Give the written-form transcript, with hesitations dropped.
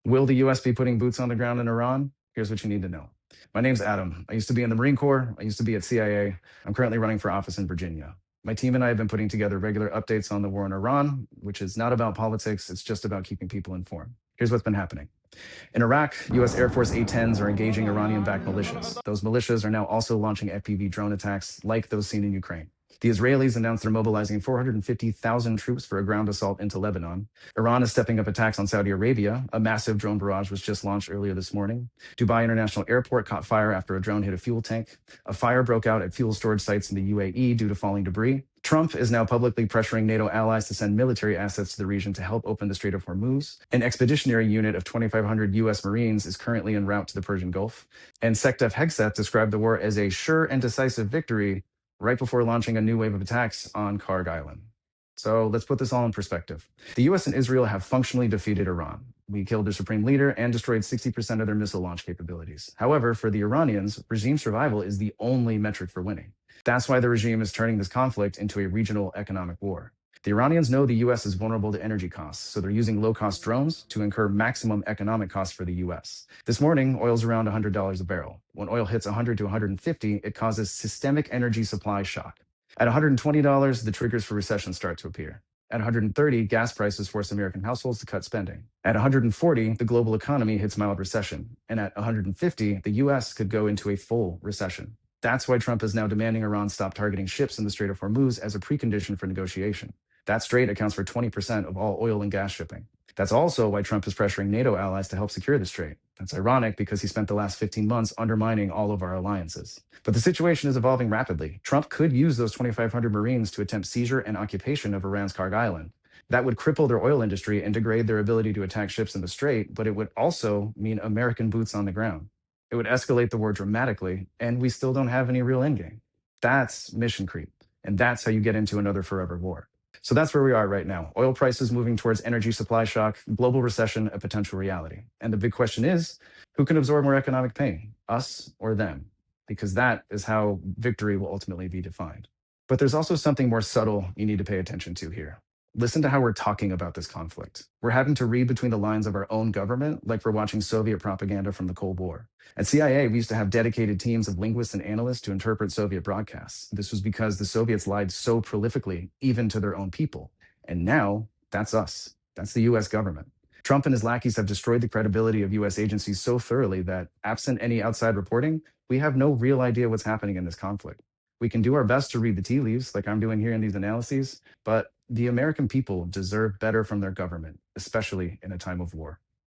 Will the US be putting boots on the ground in Iran? Here's what you need to know. My name's Adam. I used to be in the Marine Corps. I used to be at CIA. I'm currently running for office in Virginia. My team and I have been putting together regular updates on the war in Iran, which is not about politics. It's just about keeping people informed. Here's what's been happening. In Iraq, US Air Force A-10s are engaging Iranian-backed militias. Those militias are now also launching FPV drone attacks like those seen in Ukraine. The Israelis announced they're mobilizing 450,000 troops for a ground assault into Lebanon. Iran is stepping up attacks on Saudi Arabia. A massive drone barrage was just launched earlier this morning. Dubai International Airport caught fire after a drone hit a fuel tank. A fire broke out at fuel storage sites in the UAE due to falling debris. Trump is now publicly pressuring NATO allies to send military assets to the region to help open the Strait of Hormuz. An expeditionary unit of 2,500 U.S. Marines is currently en route to the Persian Gulf. And Secretary Hegseth described the war as a sure and decisive victory right before launching a new wave of attacks on Karg Island. So let's put this all in perspective. The US and Israel have functionally defeated Iran. We killed their supreme leader and destroyed 60% of their missile launch capabilities. However, for the Iranians, regime survival is the only metric for winning. That's why the regime is turning this conflict into a regional economic war. The Iranians know the US is vulnerable to energy costs, so they're using low-cost drones to incur maximum economic costs for the US. This morning, oil's around $100 a barrel. When oil hits 100 to 150, it causes systemic energy supply shock. At $120, the triggers for recession start to appear. At 130, gas prices force American households to cut spending. At 140, the global economy hits mild recession. And at 150, the US could go into a full recession. That's why Trump is now demanding Iran stop targeting ships in the Strait of Hormuz as a precondition for negotiation. That strait accounts for 20% of all oil and gas shipping. That's also why Trump is pressuring NATO allies to help secure the strait. That's ironic because he spent the last 15 months undermining all of our alliances. But the situation is evolving rapidly. Trump could use those 2,500 Marines to attempt seizure and occupation of Iran's Karg Island. That would cripple their oil industry and degrade their ability to attack ships in the strait, but it would also mean American boots on the ground. It would escalate the war dramatically, and we still don't have any real endgame. That's mission creep, and that's how you get into another forever war. So that's where we are right now. Oil prices moving towards energy supply shock, global recession, a potential reality. And the big question is, who can absorb more economic pain, us or them? Because that is how victory will ultimately be defined. But there's also something more subtle you need to pay attention to here. Listen to how we're talking about this conflict. We're having to read between the lines of our own government like we're watching Soviet propaganda from the Cold War. At CIA, we used to have dedicated teams of linguists and analysts to interpret Soviet broadcasts. This was because the Soviets lied so prolifically, even to their own people. And now, that's us. That's the US government. Trump and his lackeys have destroyed the credibility of US agencies so thoroughly that, absent any outside reporting, we have no real idea what's happening in this conflict. We can do our best to read the tea leaves, like I'm doing here in these analyses, but the American people deserve better from their government, especially in a time of war.